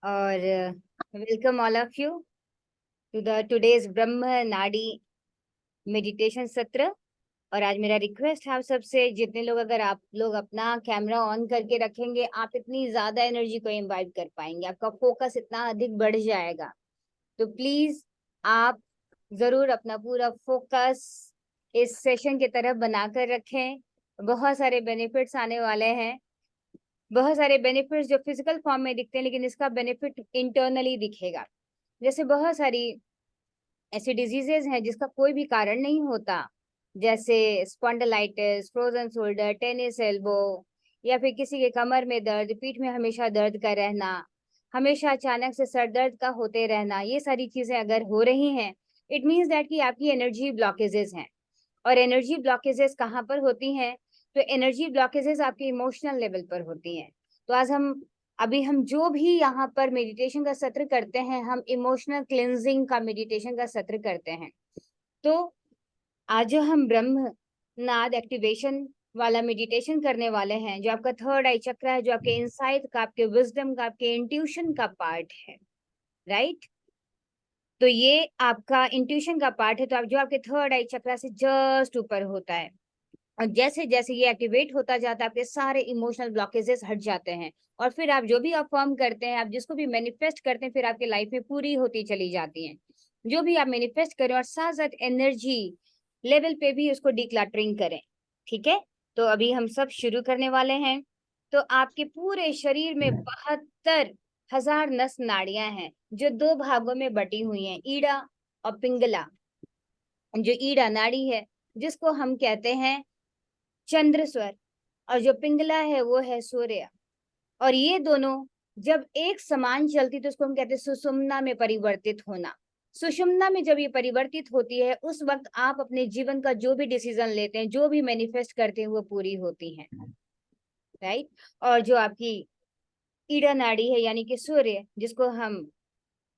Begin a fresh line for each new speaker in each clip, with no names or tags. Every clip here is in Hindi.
और welcome all of you to the today's Brahma Nadi meditation सत्र। और आज मेरा रिक्वेस्ट है आप सबसे, जितने लोग, अगर आप लोग अपना कैमरा ऑन करके रखेंगे, आप इतनी ज्यादा एनर्जी को इम्बाइब कर पाएंगे, आपका फोकस इतना अधिक बढ़ जाएगा। तो प्लीज आप जरूर अपना पूरा फोकस इस सेशन की तरफ बनाकर रखें। बहुत सारे बेनिफिट्स आने वाले हैं, बहुत सारे बेनिफिट्स जो फिजिकल फॉर्म में दिखते हैं, लेकिन इसका बेनिफिट इंटरनली दिखेगा। जैसे बहुत सारी ऐसी डिजीजेज हैं जिसका कोई भी कारण नहीं होता, जैसे spondylitis, frozen shoulder, tennis elbow, या फिर किसी के कमर में दर्द, पीठ में हमेशा दर्द का रहना, हमेशा अचानक से सर दर्द का होते रहना। ये सारी चीजें अगर हो रही हैं, इट मीन्स दैट कि आपकी एनर्जी ब्लॉकेजेस हैं। और एनर्जी ब्लॉकेजेस कहाँ पर होती हैं? तो एनर्जी ब्लॉकेजेस आपके इमोशनल लेवल पर होती हैं। तो आज हम जो भी यहाँ पर मेडिटेशन का सत्र करते हैं, हम इमोशनल क्लेंजिंग का मेडिटेशन का सत्र करते हैं। तो आज जो हम ब्रह्म नाद एक्टिवेशन वाला मेडिटेशन करने वाले हैं, जो आपका थर्ड आई चक्र है, जो आपके इंसाइट का, आपके विजडम का, आपके इंट्यूशन का पार्ट है, राइट? तो ये आपका इंट्यूशन का पार्ट है। तो आप जो आपके थर्ड आई चक्र से जस्ट ऊपर होता है, और जैसे जैसे ये एक्टिवेट होता जाता है, आपके सारे इमोशनल ब्लॉकेजेस हट जाते हैं। और फिर आप जो भी अफर्म करते हैं, आप जिसको भी मैनिफेस्ट करते हैं, फिर आपके लाइफ में पूरी होती चली जाती हैं। जो भी आप मैनिफेस्ट करें, और साथ साथ एनर्जी लेवल पे भी उसको डिक्लटरिंग करें। ठीक है? तो अभी हम सब शुरू करने वाले हैं। तो आपके पूरे शरीर में 72,000 नस नाड़ियां हैं, जो दो भागों में बटी हुई हैं, ईड़ा और पिंगला। जो ईड़ा नाड़ी है, जिसको हम कहते हैं चंद्र स्वर, और जो पिंगला है वो है सूर्य। और ये दोनों जब एक समान चलती, तो उसको हम कहते हैं सुषुम्ना में परिवर्तित होना। सुषुम्ना में जब ये परिवर्तित होती है, उस वक्त आप अपने जीवन का जो भी डिसीजन लेते हैं, जो भी मैनिफेस्ट करते हैं, वो पूरी होती हैं, राइट? और जो आपकी ईड़ा नाड़ी है, यानी कि सूर्य, जिसको हम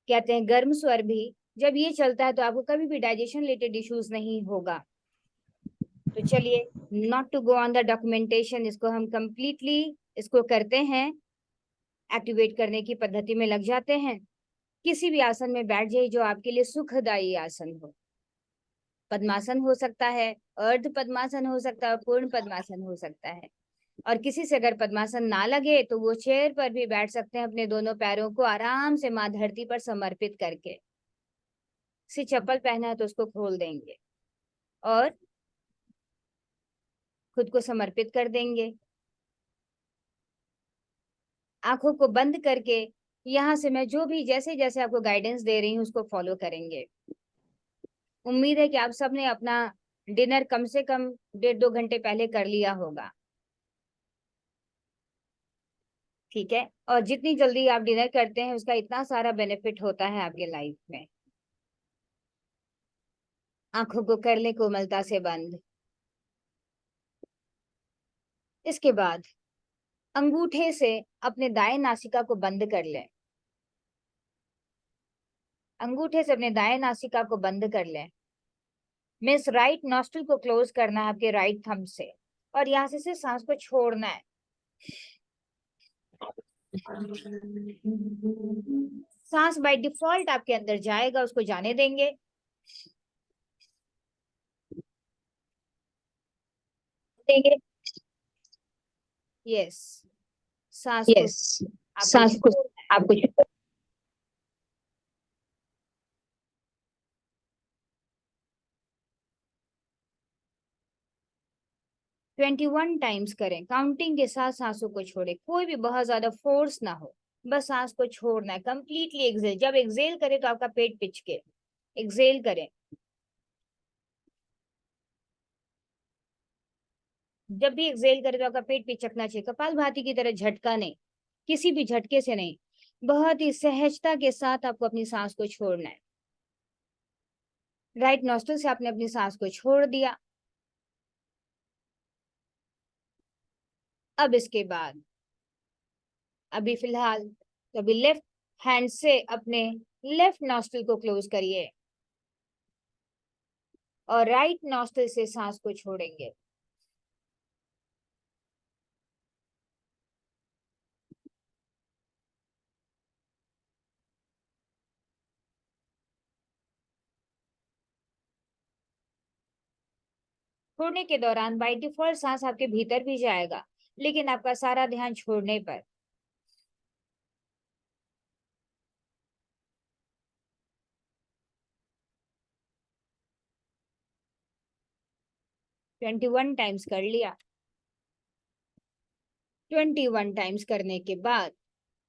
कहते हैं गर्म स्वर भी, जब ये चलता है तो आपको कभी भी डाइजेशन रिलेटेड इश्यूज नहीं होगा। तो चलिए, not to go on the documentation, इसको हम कंप्लीटली इसको करते हैं, एक्टिवेट करने की पद्धति में लग जाते हैं। किसी भी आसन में बैठ जाइए जो आपके लिए सुखदायी आसन हो। पद्मासन हो सकता है, अर्ध पद्मासन हो सकता है, पूर्ण पद्मासन हो सकता है। और किसी से अगर पद्मासन ना लगे तो वो चेयर पर भी बैठ सकते हैं, अपने दोनों पैरों को आराम से माँ धरती पर समर्पित करके। से चप्पल पहना है तो उसको खोल देंगे और खुद को समर्पित कर देंगे। आंखों को बंद करके यहाँ से मैं जो भी जैसे जैसे आपको गाइडेंस दे रही हूँ, उसको फॉलो करेंगे। उम्मीद है कि आप सबने अपना डिनर कम से कम 1.5-2 घंटे पहले कर लिया होगा। ठीक है? और जितनी जल्दी आप डिनर करते हैं, उसका इतना सारा बेनिफिट होता है आपके लाइफ में। आंखों को कर ले कोमलता से बंद। इसके बाद अंगूठे से अपने दाएं नासिका को बंद कर लें। अंगूठे से अपने दाएं नासिका को बंद कर लें। मीन्स राइट नॉस्ट्रिल को क्लोज करना है आपके राइट थंब से, और यहाँ से सांस को छोड़ना है। सांस बाय डिफॉल्ट आपके अंदर जाएगा, उसको जाने देंगे। देंगे। यस। सांस को
यस,
आपको
सांस को
छोड़ना है।
आपको
21 टाइम्स करें, काउंटिंग के साथ सांसों को छोड़े। कोई भी बहुत ज्यादा फोर्स ना हो, बस सांस को छोड़ना है कंप्लीटली। एक्सेल, जब एक्सेल करें तो आपका पेट पिचके, एक्सेल करें। जब भी एक्सेल करें तो आपका पेट पिचकना चाहिए, कपालभाति की तरह झटका नहीं, किसी भी झटके से नहीं। बहुत ही सहजता के साथ आपको अपनी सांस को छोड़ना है। राइट नॉस्ट्रिल से आपने अपनी सांस को छोड़ दिया। अब इसके बाद अभी फिलहाल तो अभी लेफ्ट हैंड से अपने लेफ्ट नॉस्ट्रिल को क्लोज करिए, और राइट नॉस्ट्रिल से सांस को छोड़ेंगे। छोड़ने के दौरान बाय डिफॉल्ट सांस आपके भीतर भी जाएगा, लेकिन आपका सारा ध्यान छोड़ने पर। ट्वेंटी वन टाइम्स कर लिया। 21 टाइम्स करने के बाद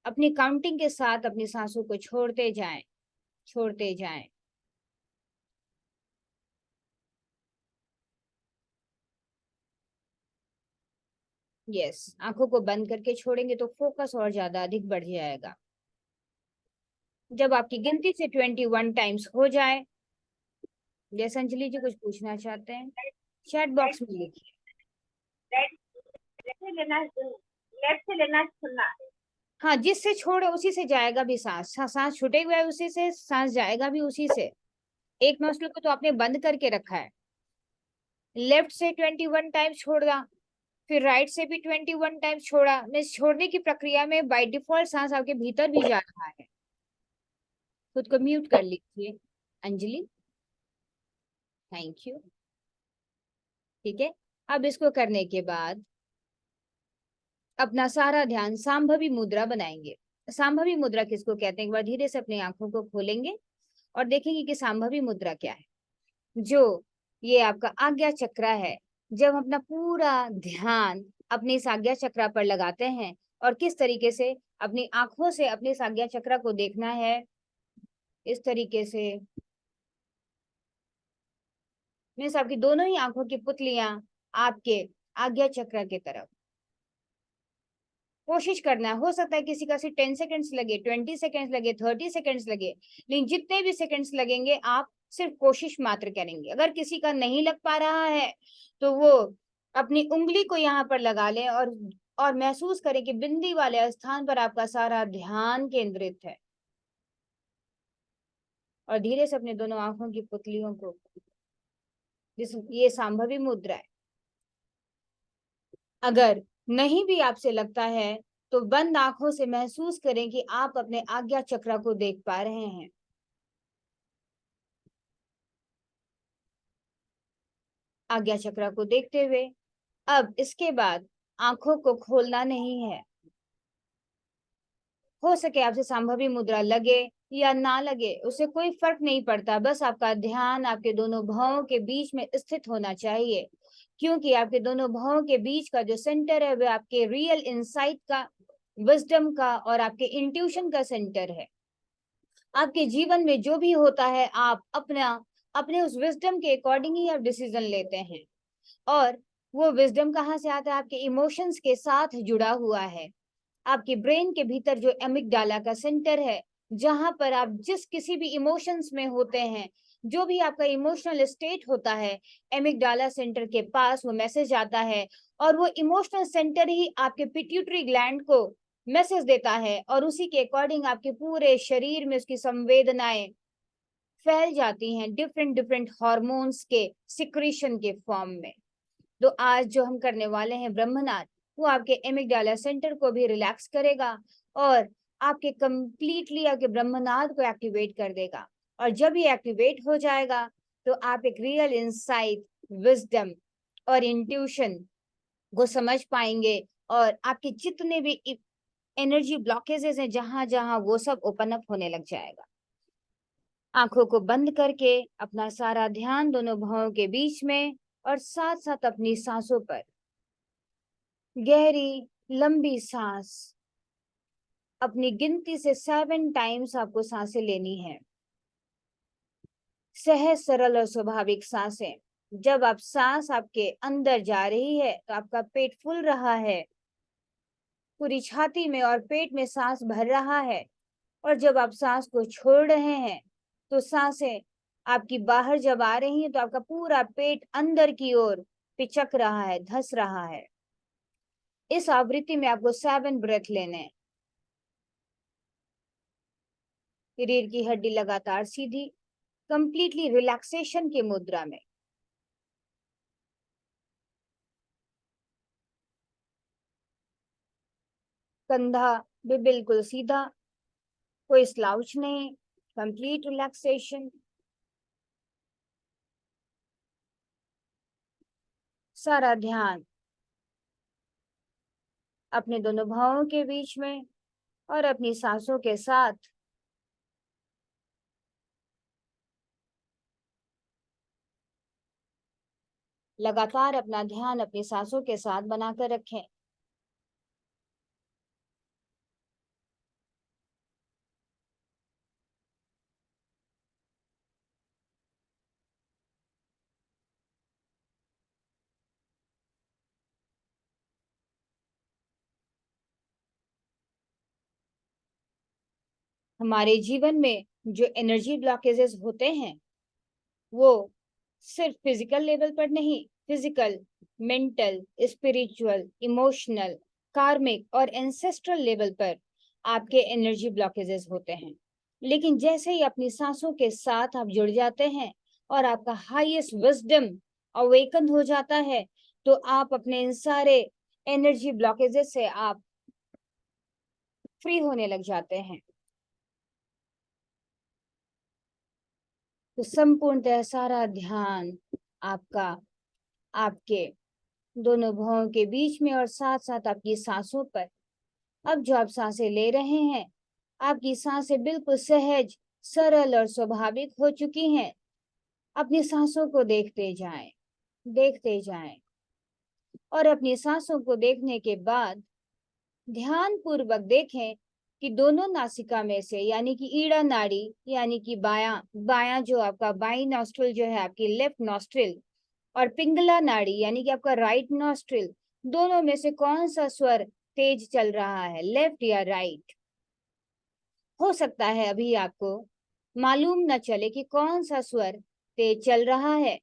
अपनी काउंटिंग के साथ अपनी सांसों को छोड़ते जाएं, छोड़ते जाएं। यस, आंखों को बंद करके छोड़ेंगे तो फोकस और ज्यादा अधिक बढ़ जाएगा। जब आपकी गिनती से 21 टाइम्स हो जाए, जैसे अंजलि जी कुछ पूछना चाहते हैं, चैट बॉक्स में लिखिए। लेफ्ट से लेना सुनना। हाँ, जिससे छोड़े उसी से जाएगा भी सांस। सांस छूटे हुआ है उसी से, सांस जाएगा भी उसी से। एक नोस्ट्रिल को तो आपने बंद करके रखा है। लेफ्ट से 21 टाइम्स छोड़ा, फिर राइट से भी 21 टाइम्स छोड़ा। इस छोड़ने की प्रक्रिया में बाय डिफॉल्ट सांस आपके भीतर भी जा रहा है। खुद को म्यूट कर लीजिए अंजलि। Thank you. ठीक है, अब इसको करने के बाद अपना सारा ध्यान सांभवी मुद्रा बनाएंगे। सांभवी मुद्रा किसको कहते हैं? एक बार धीरे से अपनी आंखों को खोलेंगे और देखेंगे कि सांभवी मुद्रा क्या है। जो ये आपका आज्ञा चक्र है, जब हम अपना पूरा ध्यान अपने इस आज्ञा चक्र पर लगाते हैं और किस तरीके से अपनी आंखों से अपने इस आज्ञा चक्र को देखना है, इस तरीके से मीन्स आपकी दोनों ही आंखों की पुतलियां आपके आज्ञा चक्र की तरफ कोशिश करना है। हो सकता है किसी का सिर्फ 10 सेकेंड्स लगे, 20 सेकेंड्स लगे, 30 सेकेंड्स लगे, लेकिन जितने भी सेकेंड्स लगेंगे आप सिर्फ कोशिश मात्र करेंगे। अगर किसी का नहीं लग पा रहा है तो वो अपनी उंगली को यहाँ पर लगा ले और महसूस करें कि बिंदी वाले स्थान पर आपका सारा ध्यान केंद्रित है। और धीरे से अपने दोनों आंखों की पुतलियों को, जिस ये सांभवी मुद्रा है। अगर नहीं भी आपसे लगता है तो बंद आंखों से महसूस करें कि आप अपने आज्ञा चक्र को देख पा रहे हैं। आज्ञा चक्र को देखते हुए अब इसके बाद आंखों को खोलना नहीं है। हो सके आपसे संभवी मुद्रा लगे या ना लगे, उससे कोई फर्क नहीं पड़ता। बस आपका ध्यान आपके दोनों भौं के बीच में स्थित होना चाहिए, क्योंकि आपके दोनों भौं के बीच का जो सेंटर है वह आपके रियल इंसाइट का, विजडम का और आपके इंट्यूशन का सेंटर है। आपके जीवन में जो भी होता है आप अपने उस विजडम के अकॉर्डिंग ही आप डिसीजन लेते हैं। और वो विजडम कहाँ से आता है? आपके इमोशंस के साथ जुड़ा हुआ है। आपके ब्रेन के भीतर जो एमिगडाला का सेंटर है, जहां पर आप जिस किसी भी इमोशंस में होते हैं, जो भी आपका इमोशनल स्टेट होता है, एमिगडाला सेंटर के पास वो मैसेज आता है और वो इमोशनल सेंटर ही आपके पिट्यूटरी ग्लैंड को मैसेज देता है और उसी के अकॉर्डिंग आपके पूरे शरीर में उसकी संवेदनाएं फैल जाती हैं डिफरेंट डिफरेंट हॉर्मोन्स के सिक्रीशन के फॉर्म में। तो आज जो हम करने वाले हैं ब्रह्मनाद, वो आपके एमिगडाला सेंटर को भी रिलैक्स करेगा और आपके कंप्लीटली आपके ब्रह्मनाद को एक्टिवेट कर देगा। और जब ये एक्टिवेट हो जाएगा तो आप एक रियल इंसाइट, विजडम और इंट्यूशन को समझ पाएंगे और आपके जितने भी एनर्जी ब्लॉकेजेस हैं जहां जहां, वो सब ओपन अप होने लग जाएगा। आंखों को बंद करके अपना सारा ध्यान दोनों भौं के बीच में और साथ साथ अपनी सांसों पर गहरी लंबी सांस, अपनी गिनती से 7 टाइम्स आपको सांसें लेनी है। सहज, सरल और स्वाभाविक सांसें। जब आप सांस आपके अंदर जा रही है तो आपका पेट फूल रहा है, पूरी छाती में और पेट में सांस भर रहा है। और जब आप सांस को छोड़ रहे हैं तो सांसें आपकी बाहर जब आ रही हैं तो आपका पूरा पेट अंदर की ओर पिचक रहा है, धस रहा है। इस आवृत्ति में आपको 7 ब्रेथ लेने हैं। रीढ़ की हड्डी लगातार सीधी, कंप्लीटली रिलैक्सेशन की मुद्रा में। कंधा भी बिल्कुल सीधा, कोई स्लाउच नहीं, कंप्लीट रिलैक्सेशन। सारा ध्यान अपने दोनों भौहों के बीच में और अपनी सांसों के साथ लगातार अपना ध्यान अपनी सांसों के साथ बनाकर रखें। हमारे जीवन में जो एनर्जी ब्लॉकेजेस होते हैं वो सिर्फ फिजिकल लेवल पर नहीं, फिजिकल, मेंटल, स्पिरिचुअल, इमोशनल, कार्मिक और एंसेस्ट्रल लेवल पर आपके एनर्जी ब्लॉकेजेस होते हैं। लेकिन जैसे ही अपनी सांसों के साथ आप जुड़ जाते हैं और आपका हाईएस्ट विजडम अवेकन हो जाता है, तो आप अपने इन सारे एनर्जी ब्लॉकेजेस से आप फ्री होने लग जाते हैं। तो संपूर्णतः सारा ध्यान आपका आपके दोनों भौहों के बीच में और साथ साथ आपकी सांसों पर। अब जो आप सांसें ले रहे हैं, आपकी सांसें बिल्कुल सहज, सरल और स्वाभाविक हो चुकी हैं। अपनी सांसों को देखते जाएं और अपनी सांसों को देखने के बाद ध्यान पूर्वक देखें कि दोनों नासिका में से यानी कि ईड़ा नाड़ी यानी कि बायां बायां जो आपका बाई नॉस्ट्रिल जो है आपकी लेफ्ट नॉस्ट्रिल और पिंगला नाड़ी यानी कि आपका राइट नॉस्ट्रिल, दोनों में से कौन सा स्वर तेज चल रहा है, लेफ्ट या राइट। हो सकता है अभी आपको मालूम न चले कि कौन सा स्वर तेज चल रहा है,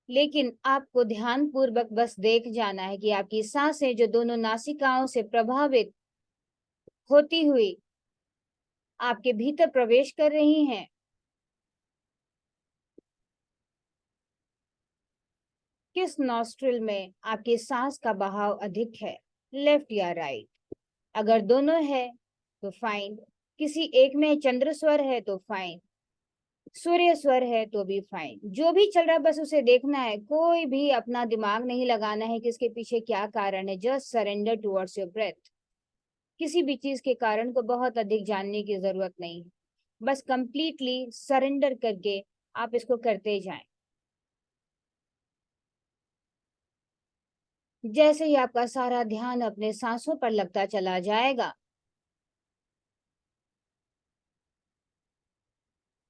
लेकिन आपको ध्यान पूर्वक बस देख जाना है कि आपकी सांसें जो दोनों नासिकाओं से प्रभावित होती हुई आपके भीतर प्रवेश कर रही हैं, किस नॉस्ट्रिल में आपकी सांस का बहाव अधिक है, लेफ्ट या राइट। अगर दोनों है तो फाइन, किसी एक में चंद्र स्वर है तो फाइन, सूर्य स्वर है तो भी फाइन। जो भी चल रहा है बस उसे देखना है, कोई भी अपना दिमाग नहीं लगाना है कि इसके पीछे क्या कारण है। Just surrender towards your breath. किसी भी चीज के कारण को बहुत अधिक जानने की जरूरत नहीं है, बस कंप्लीटली सरेंडर करके आप इसको करते जाएं। जैसे ही आपका सारा ध्यान अपने सांसों पर लगता चला जाएगा,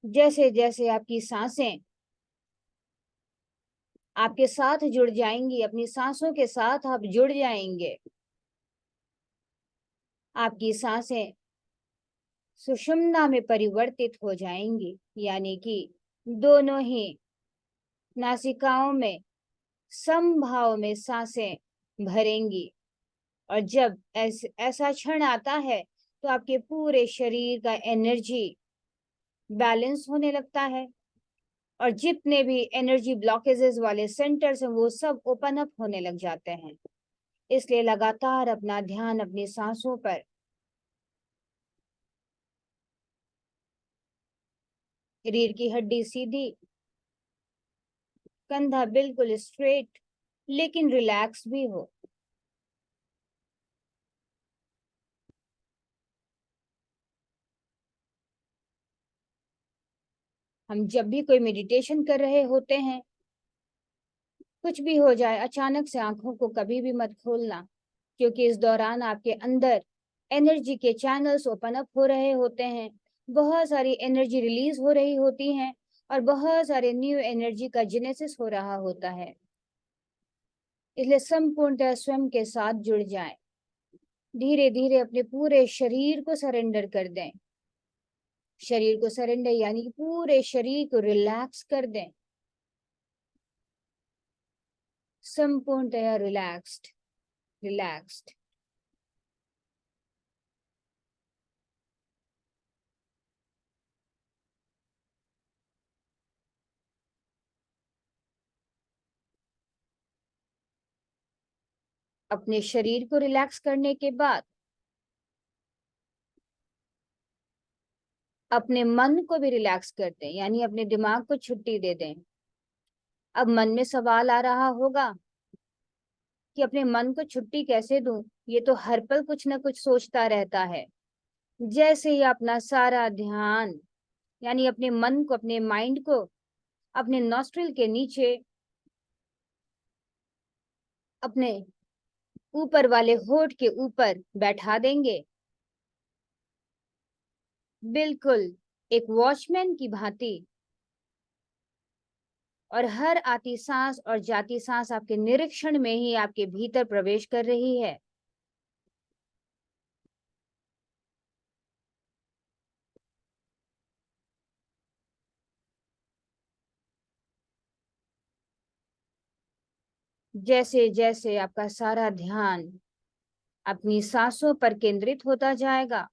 जैसे जैसे आपकी सांसें आपके साथ जुड़ जाएंगी, अपनी सांसों के साथ आप जुड़ जाएंगे, आपकी सांसें सुषुम्ना में परिवर्तित हो जाएंगी, यानी कि दोनों ही नासिकाओं में समभाव में सांसें भरेंगी। और जब ऐसा क्षण आता है तो आपके पूरे शरीर का एनर्जी बैलेंस होने लगता है और जितने भी एनर्जी ब्लॉकेजेस वाले सेंटर्स हैं वो सब ओपन अप होने लग जाते हैं। इसलिए लगातार अपना ध्यान अपनी सांसों पर। रीढ़ की हड्डी सीधी, कंधा बिल्कुल स्ट्रेट लेकिन रिलैक्स भी हो। हम जब भी कोई मेडिटेशन कर रहे होते हैं, कुछ भी हो जाए, अचानक से आंखों को कभी भी मत खोलना, क्योंकि इस दौरान आपके अंदर एनर्जी के चैनल्स ओपन अप हो रहे होते हैं, बहुत सारी एनर्जी रिलीज हो रही होती हैं और बहुत सारे न्यू एनर्जी का जेनेसिस हो रहा होता है। इसलिए संपूर्णतः स्वयं के साथ जुड़ जाएं। धीरे धीरे अपने पूरे शरीर को सरेंडर कर दें। शरीर को सरेंडर यानी कि पूरे शरीर को रिलैक्स कर दें, संपूर्णतया रिलैक्स्ड रिलैक्स्ड। अपने शरीर को रिलैक्स करने के बाद अपने मन को भी रिलैक्स कर दें, यानी अपने दिमाग को छुट्टी दे दें। अब मन में सवाल आ रहा होगा कि अपने मन को छुट्टी कैसे दूं? ये तो हर पल कुछ ना कुछ सोचता रहता है। जैसे ही अपना सारा ध्यान, यानी अपने मन को, अपने माइंड को अपने नॉस्ट्रिल के नीचे, अपने ऊपर वाले होठ के ऊपर बैठा देंगे, बिल्कुल एक वॉचमैन की भांति। और हर आती सांस और जाती सांस आपके निरीक्षण में ही आपके भीतर प्रवेश कर रही है। जैसे जैसे आपका सारा ध्यान अपनी सांसों पर केंद्रित होता जाएगा,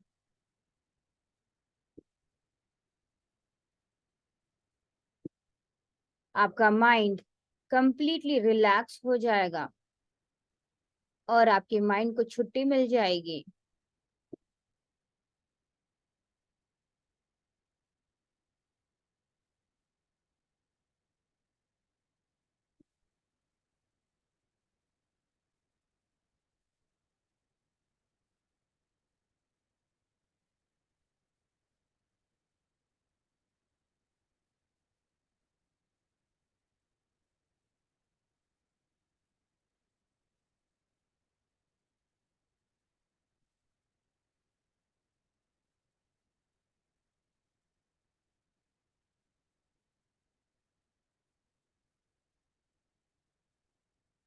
आपका माइंड कंप्लीटली रिलैक्स हो जाएगा और आपके माइंड को छुट्टी मिल जाएगी।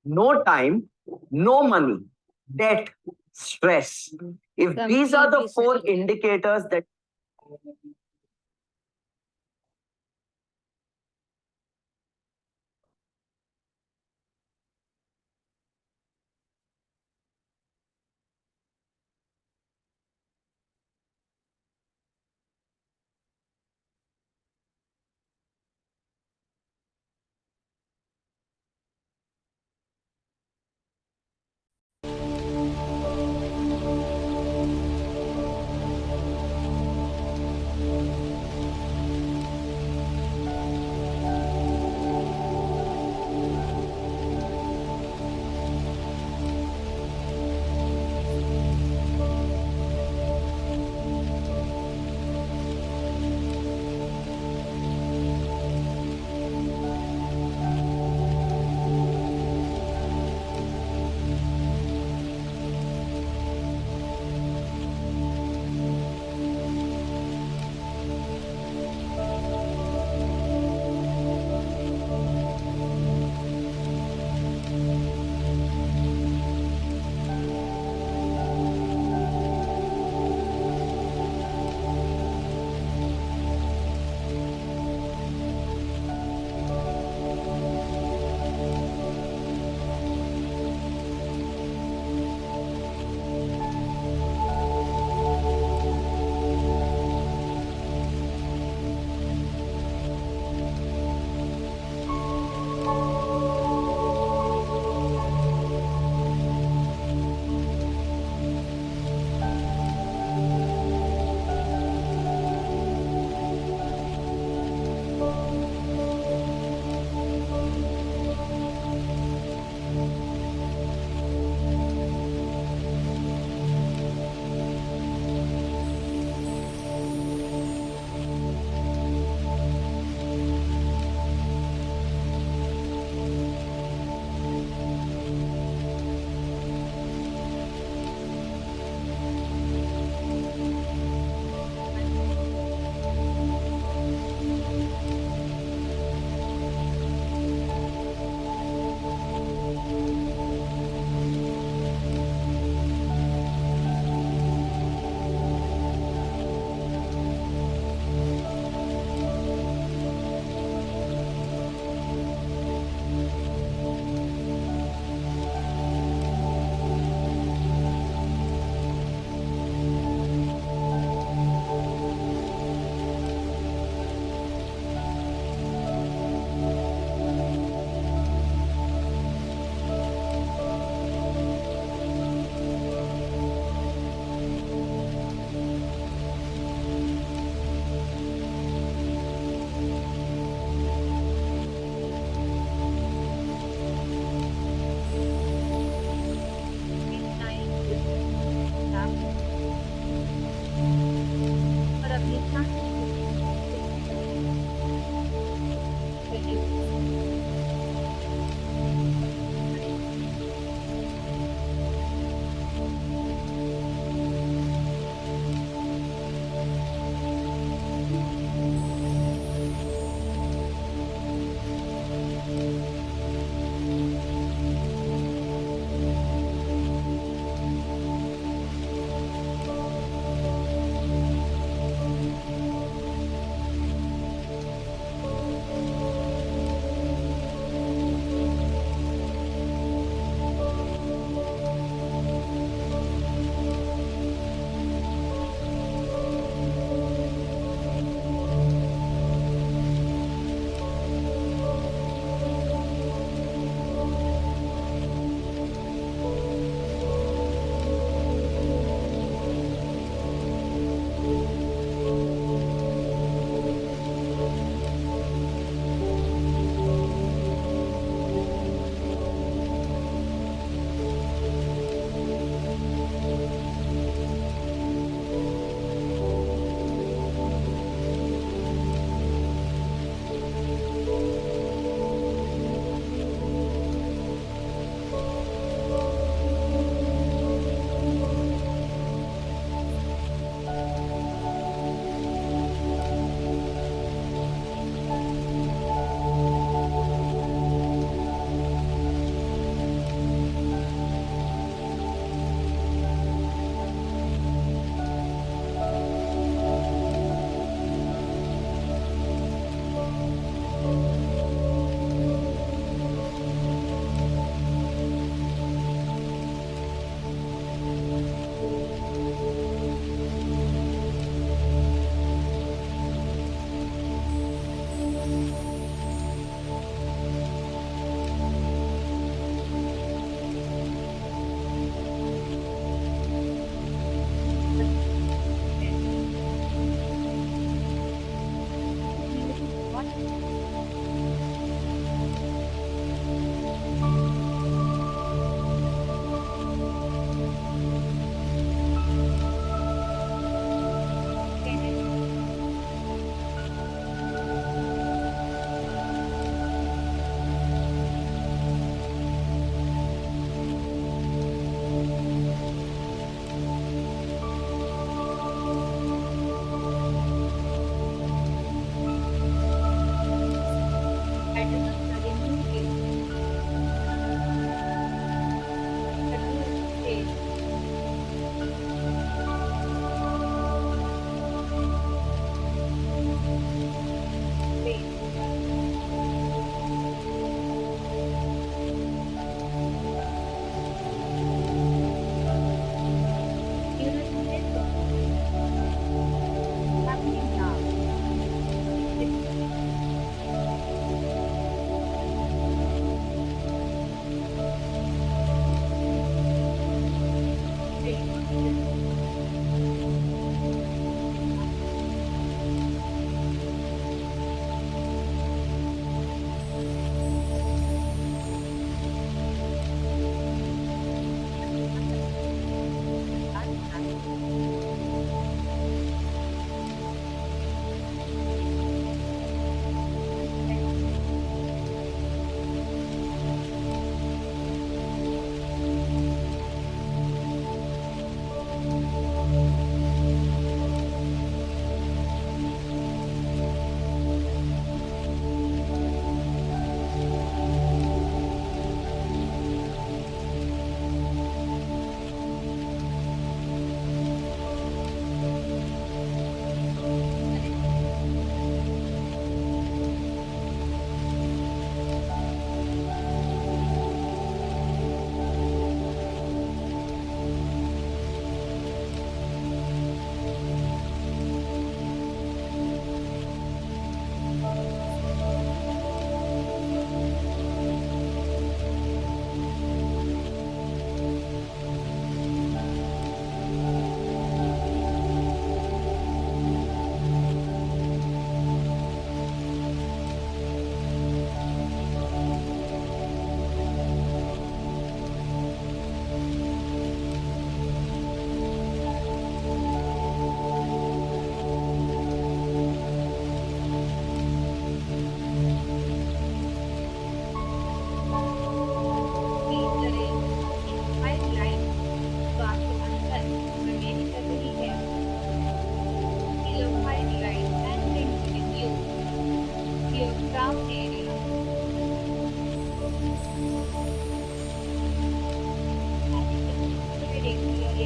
No time, no money, debt, stress. If these are the
Completely
four
settled.
indicators that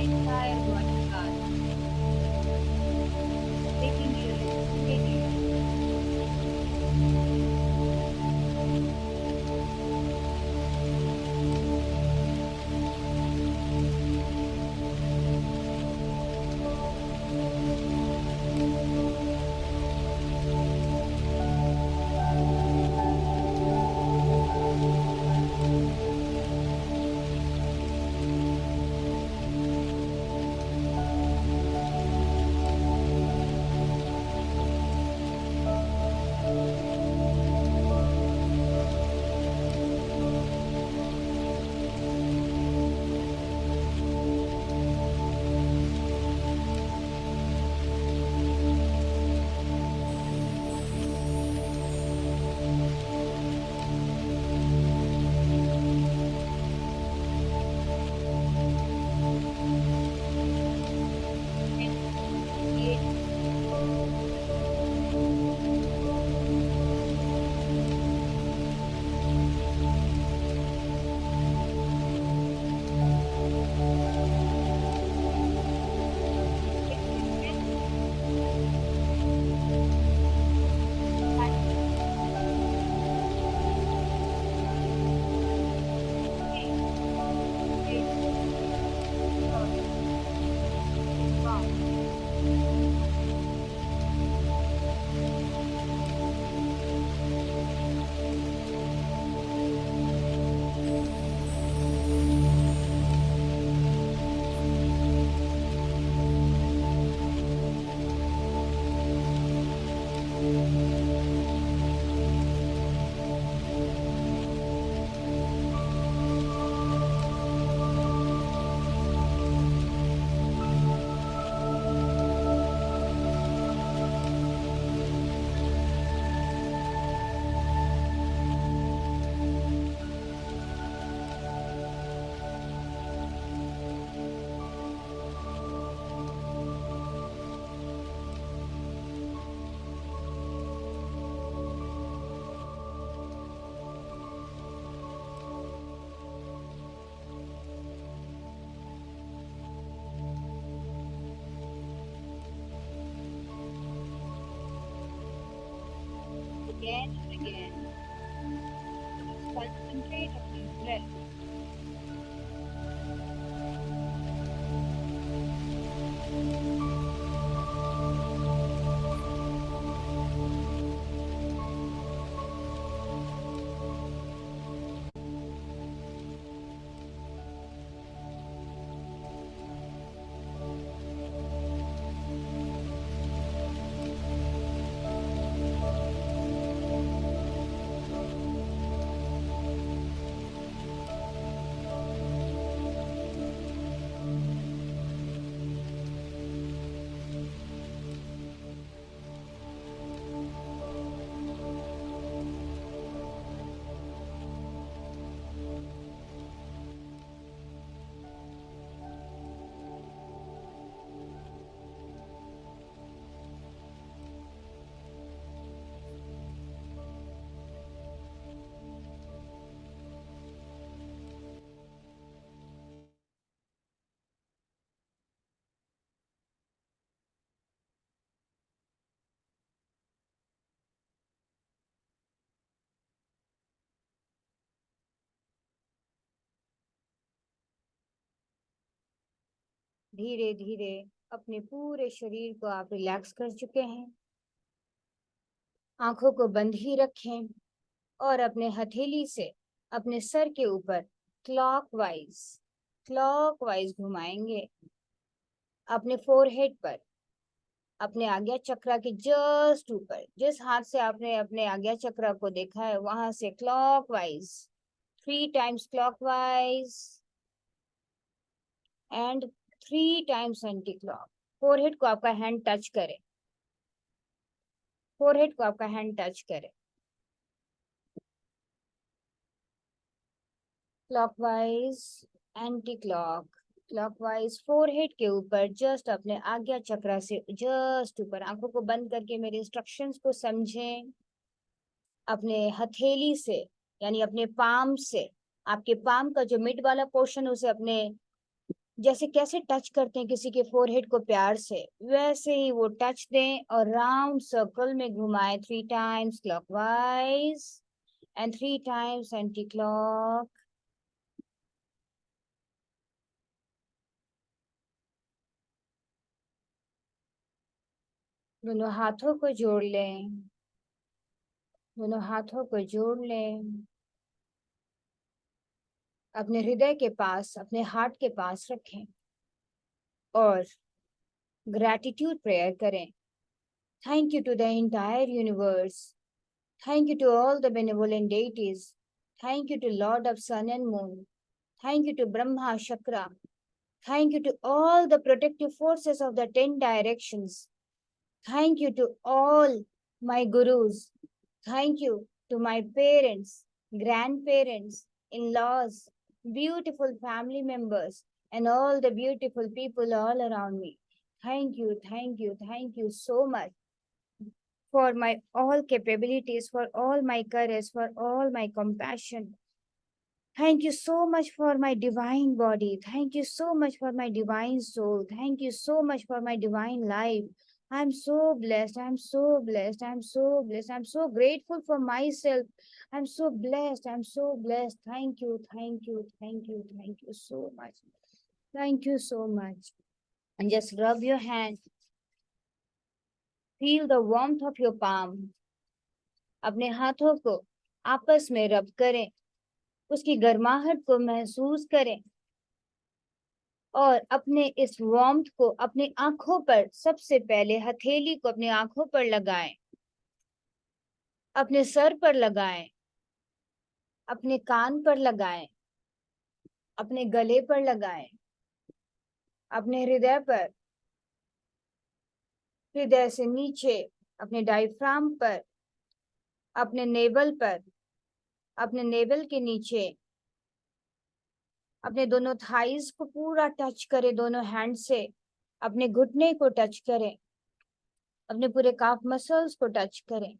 entire body part, making your lips bigger. ये again and again. Concentrate on your breath. धीरे धीरे अपने पूरे शरीर को आप रिलैक्स कर चुके हैं। आंखों को बंद ही रखें और अपने हथेली से अपने सर के ऊपर क्लॉकवाइज घुमाएंगे। अपने फोरहेड पर, अपने आज्ञा चक्र के जस्ट ऊपर, जिस हाथ से आपने अपने आज्ञा चक्र को देखा है वहां से clockwise 3 times clockwise and 3 times anti clock. Forehead को आपका हैंड टच करे, फोरहेड को आपका हैंड टच करे। Clockwise, anti clock, clockwise forehead के ऊपर, जस्ट अपने आज्ञा चक्र से जस्ट ऊपर। आंखों को बंद करके मेरे इंस्ट्रक्शंस को समझें। अपने हथेली से यानी अपने पाम से, आपके पाम का जो मिड वाला पोर्शन उसे अपने जैसे कैसे टच करते हैं किसी के फोरहेड को प्यार से, वैसे ही वो टच दें और राउंड सर्कल में घुमाएं 3 times clockwise and 3 times anti clock. दोनों हाथों को जोड़ लें, दोनों हाथों को जोड़ लें, अपने हृदय के पास, अपने हार्ट के पास रखें और ग्रैटिट्यूड प्रेयर करें। Thank you to the entire universe, thank you to all the benevolent deities, thank you to lord of sun and moon, thank you to Brahma chakra, thank you to all the protective forces of the 10 directions, thank you to all my gurus, thank you to my parents, grandparents, in-laws, beautiful family members, and all the beautiful people all around me. Thank you, thank you, thank you so much for my all capabilities, for all my courage, for all my compassion. Thank you so much for my divine body. Thank you so much for my divine soul. Thank you so much for my divine life. I'm so blessed. I'm so blessed. I'm so blessed. I'm so grateful for myself. I'm so blessed. I'm so blessed. Thank you. Thank you. Thank you. Thank you so much. Thank you so much. And just rub your hand. Feel the warmth of your palm. अपने हाथों को आपस में रब करें, उसकी गर्माहट को महसूस करें और अपने इस वार्मथ को अपनी आंखों पर, सबसे पहले हथेली को अपनी आंखों पर लगाएं, अपने सर पर लगाएं, अपने कान पर लगाएं, अपने गले पर लगाएं, अपने हृदय पर, हृदय से नीचे अपने डायफ्राम पर, अपने नेवल पर, अपने नेवल के नीचे अपने दोनों थाइज को पूरा टच करें दोनों हैंड से, अपने घुटने को टच करें, अपने पूरे काफ मसल्स को टच करें,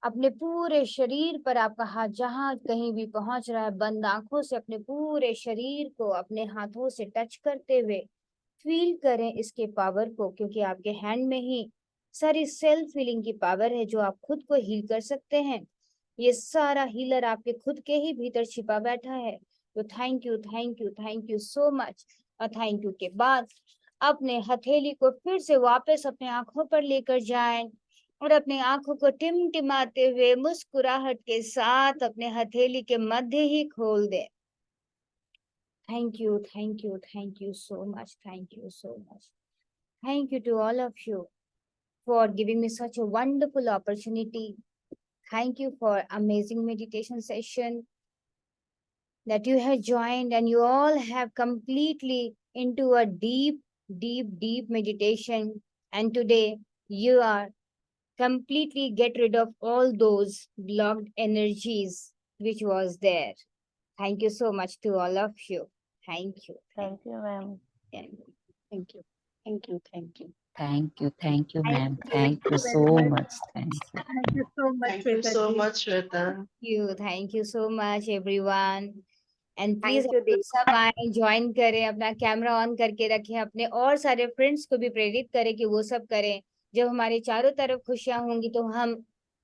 अपने पूरे शरीर पर आपका हाथ जहां कहीं भी पहुंच रहा है, बंद आंखों से अपने पूरे शरीर को अपने हाथों से टच करते हुए फील करें इसके पावर को, क्योंकि आपके हैंड में ही सारी सेल्फ हीलिंग की पावर है जो आप खुद को हील कर सकते हैं। ये सारा हीलर आपके खुद के ही भीतर छिपा बैठा है। तो thank you, thank you, thank you so much. और थैंक यू के बाद अपने हथेली को फिर से वापस अपने आंखों पर लेकर जाएं और अपनी आंखों को टिमटिमाते हुए मुस्कुराहट के साथ अपने हथेली के मध्य ही खोल दें। Thank you, thank you, thank you so much, thank you so much. Thank you to all of you for giving me such a wonderful opportunity. Thank you for amazing meditation session that you have joined, and you all have completely into a deep, deep, deep meditation. And today you are completely get rid of all those blocked energies which was there. Thank you so much to all of you. Thank you.
Thank you, ma'am.
And
Thank you. Thank you. Thank you.
Thank you, ma'am.
you.
Thank you so
very
much. Thank you.
Thank you so much.
Thank you so
Shweta ji.
much, Shweta.
Thank you so much everyone. And please
Thank you,
आप लोग सब आए, ज्वाइन करें, अपना कैमरा ऑन करके रखें, अपने और सारे फ्रेंड्स को भी प्रेरित करें कि वो सब करें। जब हमारे चारों तरफ खुशियां होंगी तो हम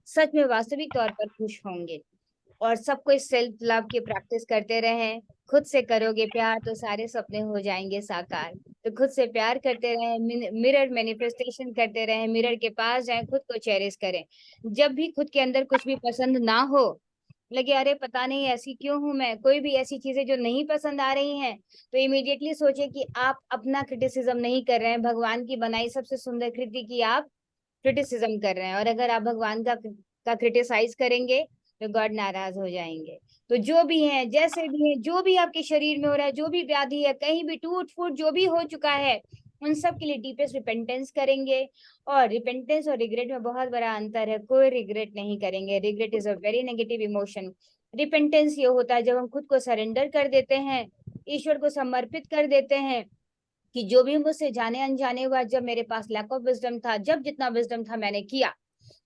सच में वास्तविक तौर पर खुश होंगे। और सबको इस सेल्फ लव की प्रैक्टिस करते रहें। खुद से करोगे प्यार तो सारे सपने हो जाएंगे साकार। तो खुद से प्यार करते रहें, मिरर मैनिफेस्टेशन करते रहें, मिरर के पास जाएं, खुद को चेरिश करें। जब भी खुद के अंदर कुछ भी पसंद ना हो, लगे अरे पता नहीं ऐसी क्यों हूं मैं, कोई भी ऐसी चीजें जो नहीं पसंद आ रही हैं, तो इमीडिएटली सोचे कि आप अपना क्रिटिसिज्म नहीं कर रहे हैं, भगवान की बनाई सबसे सुंदर कृति की आप क्रिटिसिज्म कर रहे हैं। और अगर आप भगवान का क्रिटिसाइज करेंगे तो गॉड नाराज हो जाएंगे। तो जो भी है, जैसे भी है, जो भी आपके शरीर में हो रहा है, जो भी व्याधि है, कहीं भी टूट फूट जो भी हो चुका है, उन सब के लिए डीपेस्ट रिपेंटेंस करेंगे। और रिपेंटेंस और रिग्रेट में बहुत बड़ा अंतर है। कोई रिग्रेट नहीं करेंगे। Regret is a very negative emotion. Repentance ये होता है जब हम खुद को सरेंडर कर देते हैं, ईश्वर को समर्पित कर देते हैं कि जो भी मुझसे जाने अनजाने हुआ, जब मेरे पास लैक ऑफ विजडम था, जब जितना विजडम था मैंने किया,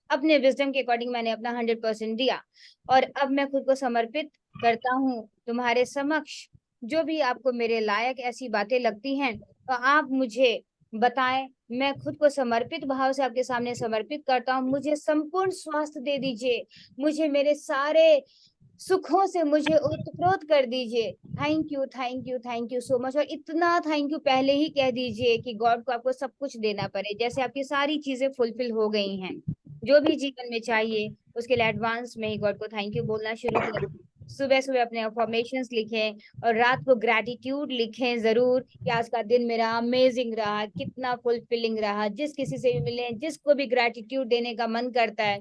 अपने विजडम के अकॉर्डिंग मैंने अपना 100% दिया, और अब मैं खुद को समर्पित करता हूँ तुम्हारे समक्ष जो भी आपको मेरे लायक ऐसी बातें लगती हैं तो आप मुझे बताएं। मैं खुद को समर्पित भाव से आपके सामने समर्पित करता हूँ। मुझे संपूर्ण स्वास्थ्य दे दीजिए, मुझे मेरे सारे सुखों से मुझे ओतप्रोत कर दीजिए। Thank you, thank you, thank you so much. और इतना थैंक यू पहले ही कह दीजिए कि गॉड को आपको सब कुछ देना पड़े, जैसे आपकी सारी चीजें फुलफिल हो गई हैं, जो भी जीवन में चाहिए उसके लिए एडवांस में ही गॉड को थैंक यू बोलना शुरू करें। सुबह सुबह अपने अफर्मेशंस लिखें और रात को ग्रैटिट्यूड लिखें जरूर कि आज का दिन मेरा अमेजिंग रहा, कितना फुलफिलिंग रहा। जिस किसी से भी मिले, जिसको भी ग्रैटिट्यूड देने का मन करता है,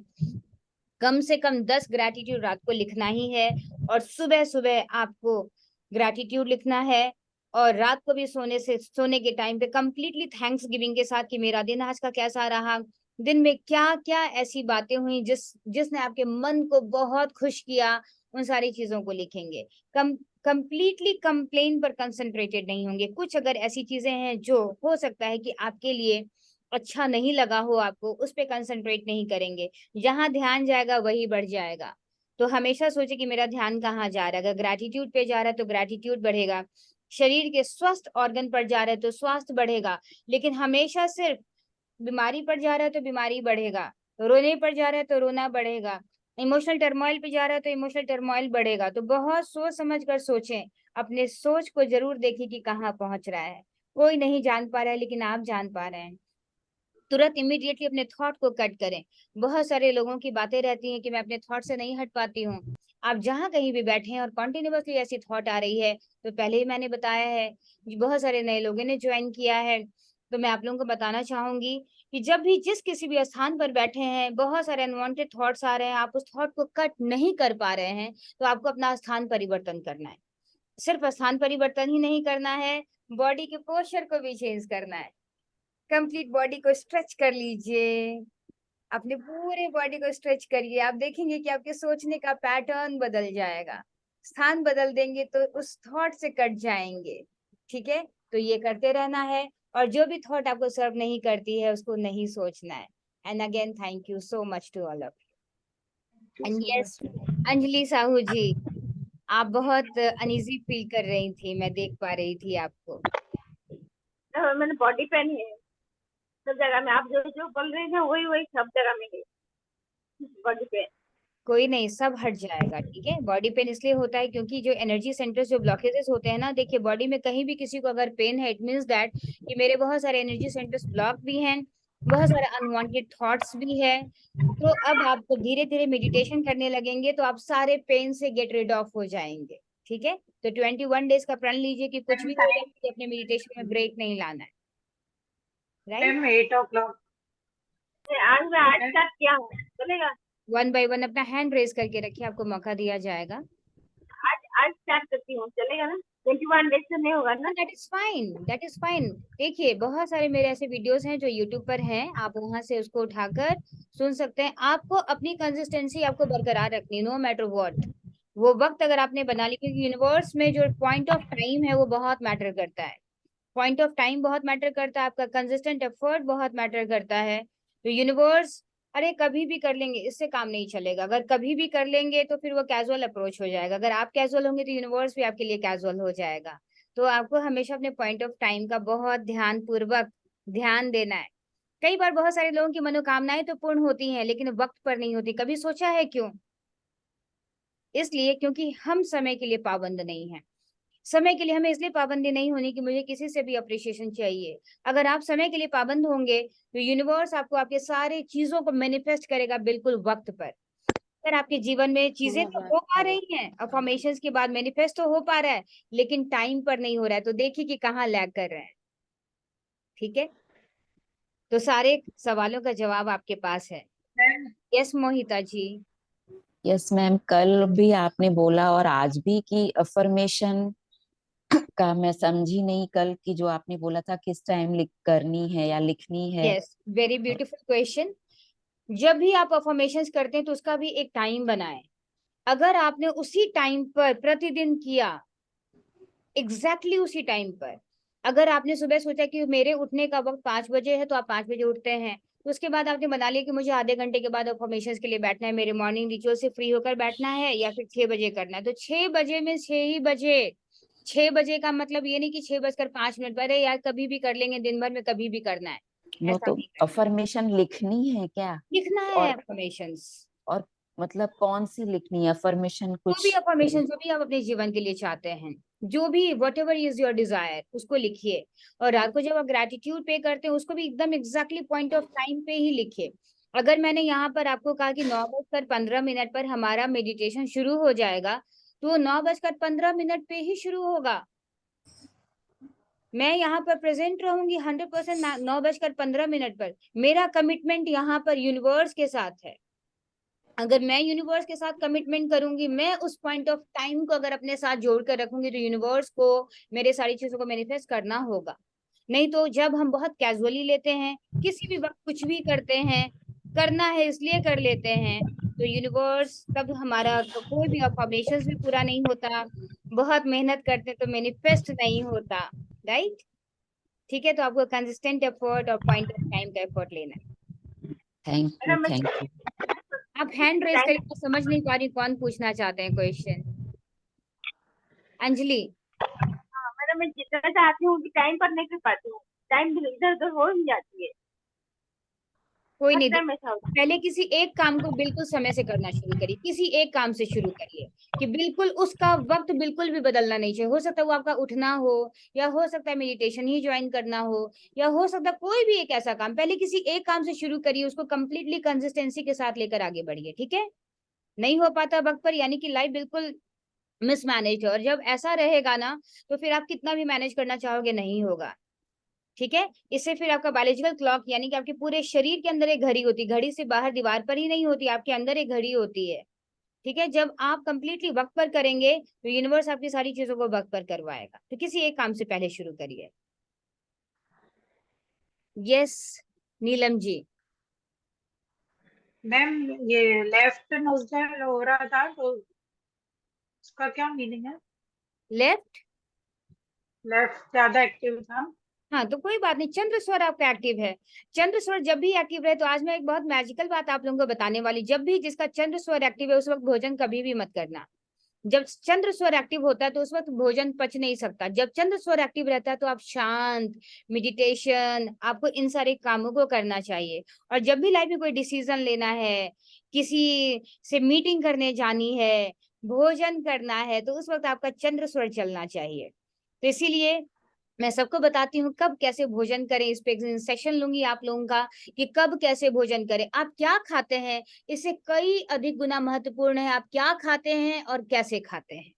कम से कम 10 ग्रैटिट्यूड रात को लिखना ही है और सुबह सुबह आपको ग्रैटिट्यूड लिखना है। और रात को भी सोने के टाइम पे कंप्लीटली थैंक्स गिविंग के साथ कि मेरा दिन आज का कैसा रहा, दिन में क्या क्या ऐसी बातें हुई जिसने आपके मन को बहुत खुश किया, उन सारी चीजों को लिखेंगे। कंप्लीटली कंप्लेन पर कंसंट्रेटेड नहीं होंगे। कुछ अगर ऐसी चीजें हैं जो हो सकता है कि आपके लिए अच्छा नहीं लगा हो, आपको उस पर कंसंट्रेट नहीं करेंगे। जहां ध्यान जाएगा वही बढ़ जाएगा। तो हमेशा सोचे कि मेरा ध्यान कहाँ जा रहा है। अगर ग्रैटिट्यूड पे जा रहा है तो ग्रैटिट्यूड बढ़ेगा, शरीर के स्वस्थ ऑर्गन पर जा रहा है तो स्वास्थ्य बढ़ेगा। लेकिन हमेशा सिर्फ बीमारी पर जा रहा है तो बीमारी बढ़ेगा, रोने पर जा रहा है तो रोना बढ़ेगा, इमोशनल टर्मोइल पे जा रहा है तो इमोशनल टर्मोइल बढ़ेगा। तो बहुत सोच समझ कर सोचें, अपने सोच को जरूर देखिए कि कहाँ पहुंच रहा है। कोई नहीं जान पा रहा है लेकिन आप जान पा रहे हैं। तुरंत इमीडिएटली अपने थॉट को कट करें। बहुत सारे लोगों की बातें रहती हैं कि मैं अपने थॉट से नहीं हट पाती हूँ। आप जहां कहीं भी बैठे हैं और कॉन्टिन्यूसली ऐसी थॉट आ रही है, तो पहले ही मैंने बताया है, बहुत सारे नए लोगों ने ज्वाइन किया है, तो मैं आप लोगों को बताना चाहूंगी कि जब भी जिस किसी भी स्थान पर बैठे हैं बहुत सारे अनवांटेड थॉट्स आ रहे हैं, आप उस थॉट को कट नहीं कर पा रहे हैं, तो आपको अपना स्थान परिवर्तन करना है। सिर्फ स्थान परिवर्तन ही नहीं करना है, बॉडी के पोस्चर को भी चेंज करना है। कंप्लीट बॉडी को स्ट्रेच कर लीजिए, अपने पूरे बॉडी को स्ट्रेच करिए। आप देखेंगे कि आपके सोचने का पैटर्न बदल जाएगा। स्थान बदल देंगे तो उस थॉट से कट जाएंगे। ठीक है, तो ये करते रहना है और जो भी थॉट आपको सर्व नहीं करती है उसको नहीं सोचना है। And again thank you so much to all of you. And yes, Anjali Sahu ji, आप बहुत अनइजी फील कर रही थी, मैं देख पा रही थी आपको।
मैंने बॉडी पेन है सब जगह में, आप जो जो बोल रहे थे वही वही सब जगह में है बॉडी पेन।
कोई नहीं, सब हट जाएगा। ठीक है, बॉडी पेन इसलिए होता है क्योंकि जो एनर्जी सेंटर्स जो ब्लॉकेजेस होते हैं ना, देखिए बॉडी में कहीं भी किसी को अगर पेन है, इट मींस दैट कि मेरे बहुत सारे एनर्जी सेंटर्स ब्लॉक भी हैं, बहुत सारे अनवांटेड थॉट्स भी है। तो अब आप तो धीरे धीरे मेडिटेशन करने लगेंगे तो आप सारे पेन से गेट रिड ऑफ हो जाएंगे। ठीक है, तो 21 डेज का प्रण लीजिए कि कुछ भी हो जाए मुझे अपने मेडिटेशन में ब्रेक नहीं लाना है। Right,
8 o'clock.
आज मैं आज स्टार्ट किया हूँ, चलेगा?
1 बाय 1 अपना हैंड रेज करके रखिए, आपको मौका दिया जाएगा।
आज स्टार्ट करती हूँ, चलेगा ना? 21 डेज से नहीं होगा ना?
That is fine, that is fine. देखिए बहुत सारे मेरे ऐसे वीडियोस हैं जो यूट्यूब पर हैं, आप वहां से उसको उठाकर सुन सकते हैं। आपको अपनी कंसिस्टेंसी आपको बरकरार रखनी, नो मैटर व्हाट। वो वक्त अगर आपने बना ली, क्योंकि यूनिवर्स में जो पॉइंट ऑफ टाइम है वो बहुत मैटर करता है। पॉइंट ऑफ टाइम बहुत मैटर करता है, आपका कंसिस्टेंट एफर्ट बहुत मैटर करता है। तो यूनिवर्स, अरे कभी भी कर लेंगे, इससे काम नहीं चलेगा। अगर कभी भी कर लेंगे तो फिर वो कैजुअल अप्रोच हो जाएगा। अगर आप कैजुअल होंगे तो यूनिवर्स भी आपके लिए कैजुअल हो जाएगा। तो आपको हमेशा अपने पॉइंट ऑफ टाइम का बहुत ध्यान पूर्वक ध्यान देना है। कई बार बहुत सारे लोगों की मनोकामनाएं तो पूर्ण होती हैं लेकिन वक्त पर नहीं होती। कभी सोचा है क्यों? इसलिए क्योंकि हम समय के लिए पाबंद नहीं है। समय के लिए हमें इसलिए पाबंदी नहीं होनी कि मुझे किसी से भी अप्रिशिएशन चाहिए। अगर आप समय के लिए पाबंद होंगे तो यूनिवर्स आपको आपके सारे चीजों को मैनिफेस्ट करेगा बिल्कुल वक्त पर। अगर आपके जीवन में चीजें तो हो पा रही हैं, अफर्मेशंस के बाद मैनिफेस्ट तो हो पा रहा है, लेकिन टाइम पर नहीं हो रहा है, तो देखिए कि कहाँ लैग कर रहे हैं। ठीक है, तो सारे सवालों का जवाब आपके पास है। यस मोहिता जी।
यस मैम, कल भी आपने बोला और आज भी कि अफर्मेशन का मैं समझी नहीं कल की जो आपने बोला था किस टाइम लिख करनी है या लिखनी है।
Yes, very beautiful question. जब भी आप अफर्मेशंस करते हैं तो उसका भी एक टाइम बनाएं। अगर आपने उसी टाइम पर प्रतिदिन किया, एग्जैक्टली उसी टाइम पर, अगर आपने सुबह सोचा कि मेरे उठने का वक्त 5 बजे है तो आप 5 बजे उठते हैं, तो उसके बाद आपने बना लिया कि मुझे आधे घंटे के बाद अफर्मेशंस के लिए बैठना है, मेरे मॉर्निंग रिचुअल से फ्री होकर बैठना है या फिर 6 बजे करना है, तो 6 बजे में 6 ही बजे 6 बजे का मतलब ये नहीं कि 6:05 पर है यार, कभी भी कर लेंगे, दिन भर में कभी भी करना है,
नो,
ऐसा
तो
नहीं करना।
अफर्मेशन लिखनी है क्या?
लिखना है
और
अफर्मेशंस,
और मतलब कौन सी लिखनी है अफर्मेशन?
जो भी
कुछ
अफर्मेशन जो भी आप अपने जीवन के लिए चाहते हैं, जो भी what ever is your desire, उसको लिखिए। और रात को जब आप ग्रेटिट्यूड पे करते हैं, उसको भी एकदम एग्जैक्टली पॉइंट ऑफ टाइम पे ही लिखिए। अगर मैंने यहाँ पर आपको कहा कि 9:15 पर हमारा मेडिटेशन शुरू हो जाएगा, तो 9:15 पे ही शुरू होगा। मैं यहाँ पर प्रेजेंट रहूंगी 100%, 9:15 पर। मेरा कमिटमेंट यहाँ पर यूनिवर्स के साथ है। अगर मैं यूनिवर्स के साथ कमिटमेंट करूंगी, मैं उस पॉइंट ऑफ टाइम को अगर अपने साथ जोड़ कर रखूंगी, तो यूनिवर्स को मेरे सारी चीजों को मैनिफेस्ट करना होगा। नहीं तो जब हम बहुत कैजुअली लेते हैं, किसी भी वक्त कुछ भी करते हैं, करना है इसलिए कर लेते हैं, तो यूनिवर्स तब हमारा तो कोई भी अफर्मेशन भी पूरा नहीं होता। बहुत मेहनत करते हैं तो मैनिफेस्ट नहीं होता। राइट? ठीक है, तो आपको कंसिस्टेंट एफर्ट और पॉइंट ऑफ टाइम का एफर्ट लेना है।
Thank you, thank you.
आप हैंड रेज करिए, मैं समझ नहीं पा रही कौन पूछना चाहते हैं क्वेश्चन। अंजलि,
मैडम मैं जितना चाहती हूँ कि टाइम पर नहीं कर पाती हूँ, टाइम इधर उधर हो ही जाती है,
कोई
हर
नहीं।
टाइम ऐसा होता
पहले किसी एक काम को बिल्कुल समय से करना शुरू करिए, किसी एक काम से शुरू करिए कि बिल्कुल उसका वक्त बिल्कुल भी बदलना नहीं चाहिए। हो सकता है वो आपका उठना हो, या हो सकता है मेडिटेशन ही ज्वाइन करना हो, या हो सकता है कोई भी एक ऐसा काम। पहले किसी एक काम से शुरू करिए, उसको कंप्लीटली कंसिस्टेंसी के साथ लेकर आगे बढ़िए। ठीक है? नहीं हो पाता वक्त पर, यानी कि लाइफ बिल्कुल मिसमैनेज है। और जब ऐसा रहेगा ना, तो फिर आप कितना भी मैनेज करना चाहोगे नहीं होगा। ठीक है? इससे फिर आपका बायोलॉजिकल क्लॉक, यानी कि आपके पूरे शरीर के अंदर एक घड़ी होती है, घड़ी से बाहर दीवार पर ही नहीं होती, आपके अंदर एक घड़ी होती है। ठीक है? जब आप कंप्लीटली वक्त पर करेंगे, तो यूनिवर्स आपकी सारी चीजों को वक्त पर करवाएगा। तो किसी एक काम से पहले शुरू करिए। यस, नीलम जी।
मैम ये लेफ्ट नोस्टल हो रहा था तो उसका क्या मीनिंग है?
लेफ्ट?
लेफ्ट ज्यादा एक्टिव था।
हाँ, तो कोई बात नहीं, चंद्र स्वर आपका एक्टिव है। चंद्र स्वर जब भी एक्टिव रहे, तो आज मैं एक बहुत मैजिकल बात आप लोगों को बताने वाली। जब भी जिसका चंद्र स्वर एक्टिव है, उस वक्त भोजन कभी भी मत करना। जब चंद्र स्वर एक्टिव होता है, तो उस वक्त भोजन पच नहीं सकता। जब चंद्र स्वर एक्टिव रहता है, तो आप शांत, मेडिटेशन, आपको इन सारे कामों को करना चाहिए। और जब भी लाइफ में कोई डिसीजन लेना है, किसी से मीटिंग करने जानी है, भोजन करना है, तो उस वक्त आपका चंद्र स्वर चलना चाहिए। तो इसीलिए मैं सबको बताती हूँ कब कैसे भोजन करें। इस पे एक सेशन लूंगी आप लोगों का कि कब कैसे भोजन करें। आप क्या खाते हैं, इससे कई अधिक गुना महत्वपूर्ण है आप क्या खाते हैं और कैसे खाते हैं।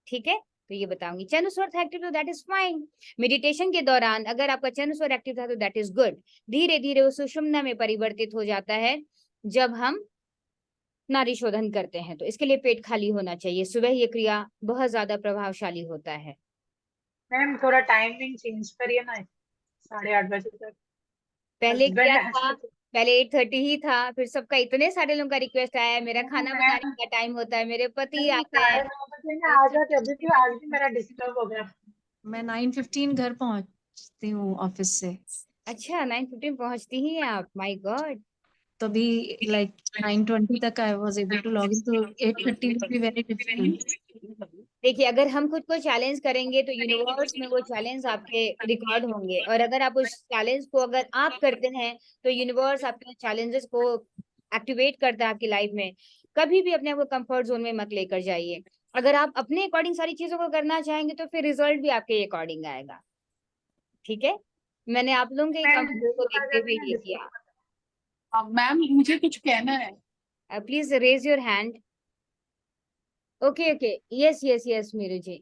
ठीक है? तो ये बताऊंगी। चंद्र स्वर एक्टिव तो दैट इज फाइन। मेडिटेशन के दौरान अगर आपका चंद्र स्वर एक्टिव था, तो दैट इज गुड। धीरे धीरे वो सुषुम्ना में परिवर्तित हो जाता है जब हम नाड़ी शोधन करते हैं। तो इसके लिए पेट खाली होना चाहिए। सुबह ये क्रिया बहुत ज्यादा प्रभावशाली होता है।
मैम थोड़ा टाइमिंग चेंज करिए ना, 8:30 तक।
पहले
हस्बैंड
क्या था, पहले 8:30 ही था, फिर सबका इतने सारे लोगों का रिक्वेस्ट आया है, मेरा खाना बनाने का टाइम होता है, मेरे पति आते हैं।
9:30 में आ जाते, अभी भी आज भी मेरा डिस्टर्ब हो गया।
मैं 9:15 घर पहुंचती हूँ ऑफिस से,
अच्छा, 9:15 पहुंचती ही हैं आप? My God.
तभी लाइक 9:20 तक I was able to log in, तो 8:30 विल बी वेरी डिफिकल्ट।
देखिए, अगर हम खुद को चैलेंज करेंगे, तो यूनिवर्स में वो चैलेंज आपके रिकॉर्ड होंगे। और अगर आप उस चैलेंज को अगर आप करते हैं, तो यूनिवर्स आपके चैलेंजेस को एक्टिवेट करता है आपकी लाइफ में। कभी भी अपने आप को कंफर्ट जोन में मत लेकर जाइए। अगर आप अपने अकॉर्डिंग सारी चीजों को करना चाहेंगे, तो फिर रिजल्ट भी आपके अकॉर्डिंग आएगा। ठीक है? मैंने आप लोगों के
मैम
कंफर्ट को देखते हुए ये किया।
मैम मुझे कुछ कहना है।
Please raise your hand. Okay okay, yes yes yes Meeru ji.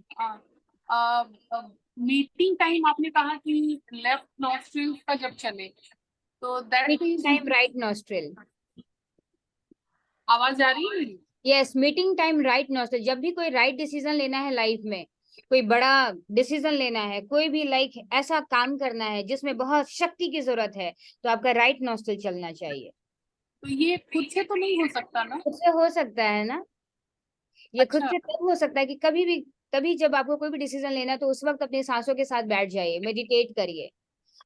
Meeting time आपने कहा कि लेफ्ट नॉस्ट्रिल का जब चले, तो that
meeting
means
time right nostril.
आवाज आ रही है मेरी?
Yes, meeting time right nostril. जब भी कोई राइट डिसीजन लेना है लाइफ में, कोई बड़ा डिसीजन लेना है, कोई भी लाइक ऐसा काम करना है जिसमें बहुत शक्ति की जरूरत है, तो आपका राइट नॉस्ट्रिल चलना चाहिए।
तो ये खुद से तो नहीं हो सकता ना?
खुद से हो सकता है ना, ये खुद
अच्छा।
से तब हो सकता है कि कभी भी, तभी जब आपको कोई भी डिसीजन लेना है, तो उस वक्त अपनी सांसों के साथ बैठ जाइए, मेडिटेट करिए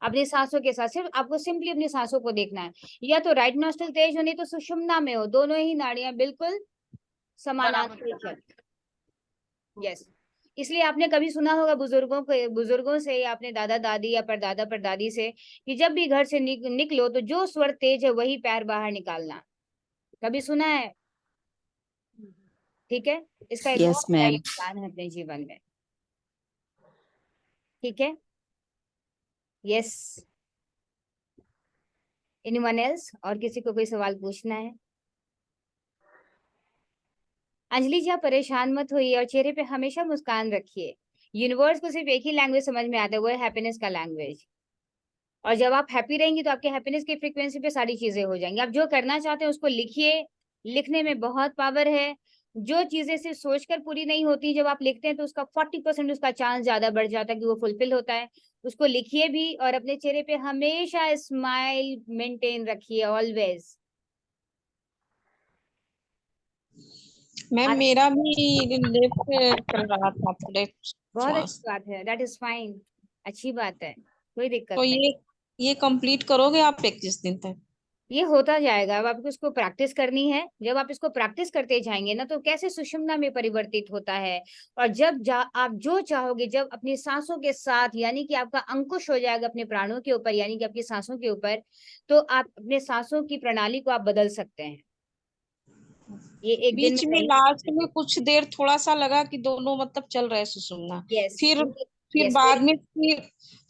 अपनी सांसों के साथ। सिर्फ आपको सिंपली अपनी सांसों को देखना है। या तो राइट नॉस्ट्रिल तेज हो, नहीं तो सुषुम्ना में हो, दोनों ही नाड़ियां बिल्कुल समानांतर चल। यस, इसलिए आपने कभी सुना होगा बुजुर्गों से या अपने दादा दादी या परदादा परदादी से कि जब भी घर से निकलो तो जो स्वर तेज है वही पैर बाहर निकालना। कभी सुना है? ठीक है, इसका एक
Yes,
बहुत बड़ा
ma'am.
योगदान है अपने जीवन में। ठीक है, यस, एनीवन एल्स? और किसी को कोई सवाल पूछना है? अंजलि जी, आप परेशान मत होइए और चेहरे पे हमेशा मुस्कान रखिए। यूनिवर्स को सिर्फ एक ही लैंग्वेज समझ में आता है, वो है हैप्पीनेस का लैंग्वेज। और जब आप हैप्पी रहेंगी तो आपके हैप्पीनेस की फ्रीक्वेंसी पे सारी चीजें हो जाएंगी। आप जो करना चाहते हैं उसको लिखिए, लिखने में बहुत पावर है। जो चीजें सिर्फ सोचकर पूरी नहीं होती, जब आप लिखते हैं तो उसका 40% उसका चांस ज्यादा बढ़ जाता है कि वो फुलफिल होता है। उसको लिखिए भी और अपने चेहरे पे हमेशा स्माइल मेंटेन रखिए ऑलवेज।
मैम मेरा भी लेफ्ट चल रहा था थोड़े
बहुत
श्वास।
अच्छी बात है, दैट इज फाइन, अच्छी बात है, कोई दिक्कत
तो
नहीं।
ये कंप्लीट करोगे आप 21 दिन तक?
ये होता जाएगा। अब आपको इसको प्रैक्टिस करनी है। जब आप इसको प्रैक्टिस करते जाएंगे ना तो कैसे सुषुम्ना में परिवर्तित होता है। और आप जो चाहोगे, जब अपनी सांसों के साथ, यानी कि आपका अंकुश हो जाएगा अपने प्राणों के ऊपर, यानी कि आपकी सांसों के ऊपर, तो आप अपने सांसों की प्रणाली को आप बदल सकते हैं। ये एक दिन
बीच
में
में
नहीं।
लास्ट में कुछ देर थोड़ा सा लगा कि दोनों मतलब चल रहे सुषुम्ना,
यस,
फिर
यस,
बाद में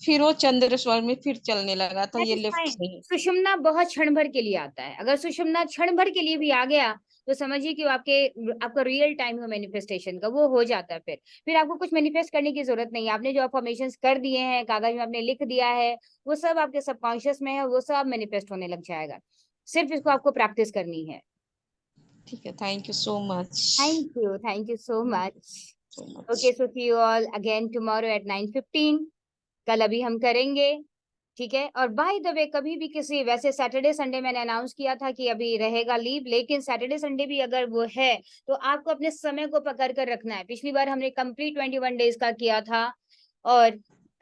फिर वो चंद्र स्वर में फिर चलने लगा था,
दैट
ये
इज
लेफ्ट
फाइन।
से।
सुषुम्ना बहुत क्षण भर के लिए आता है। अगर सुषुम्ना क्षण भर के लिए भी आ गया तो समझिए कि आपका रियल टाइम है मैनिफेस्टेशन का, वो हो जाता है। फिर आपको कुछ मैनिफेस्ट करने की जरूरत नहीं है। आपने जो अफर्मेशंस कर दिए हैं, कागज में आपने लिख दिया है, वो सब आपके सबकॉन्शियस में है, वो सब मैनिफेस्ट होने लग जाएगा। सिर्फ इसको आपको प्रैक्टिस करनी है।
ठीक है, thank you so much.
Thank you so much.
So
okay,
much.
So see you all again tomorrow at 9:15। कल अभी हम करेंगे, ठीक है। और बाय द वे, कभी भी किसी, वैसे सैटरडे संडे मैंने अनाउंस किया था कि अभी रहेगा लीव, लेकिन सैटरडे संडे भी अगर वो है तो आपको अपने समय को पकड़ कर रखना है। पिछली बार हमने कंप्लीट 21 डेज का किया था और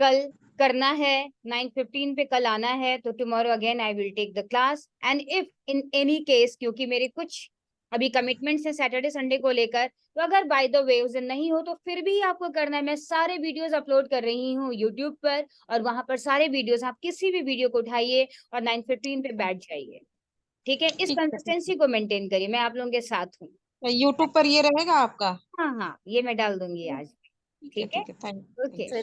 कल करना है 9:15 पे, कल आना है। तो tomorrow again I will take the class, and if in any case, क्योंकि मेरे कुछ अभी कमिटमेंट्स है सैटरडे संडे को लेकर, तो अगर बाय द वे उस दिन नहीं हो तो फिर भी आपको करना है। मैं सारे वीडियोस अपलोड कर रही हूँ यूट्यूब पर, और वहां पर सारे वीडियोस, आप किसी भी वीडियो को उठाइए और 9:15 पे बैठ जाइए। ठीक है, इस
ठीक है,
कंसिस्टेंसी को मेंटेन करिए, मैं आप लोगों के साथ हूँ।
यूट्यूब पर ये रहेगा आपका?
हाँ हाँ, ये मैं डाल दूंगी आज। ठीक है,
ठीक है, थैंक
ओके।
यू।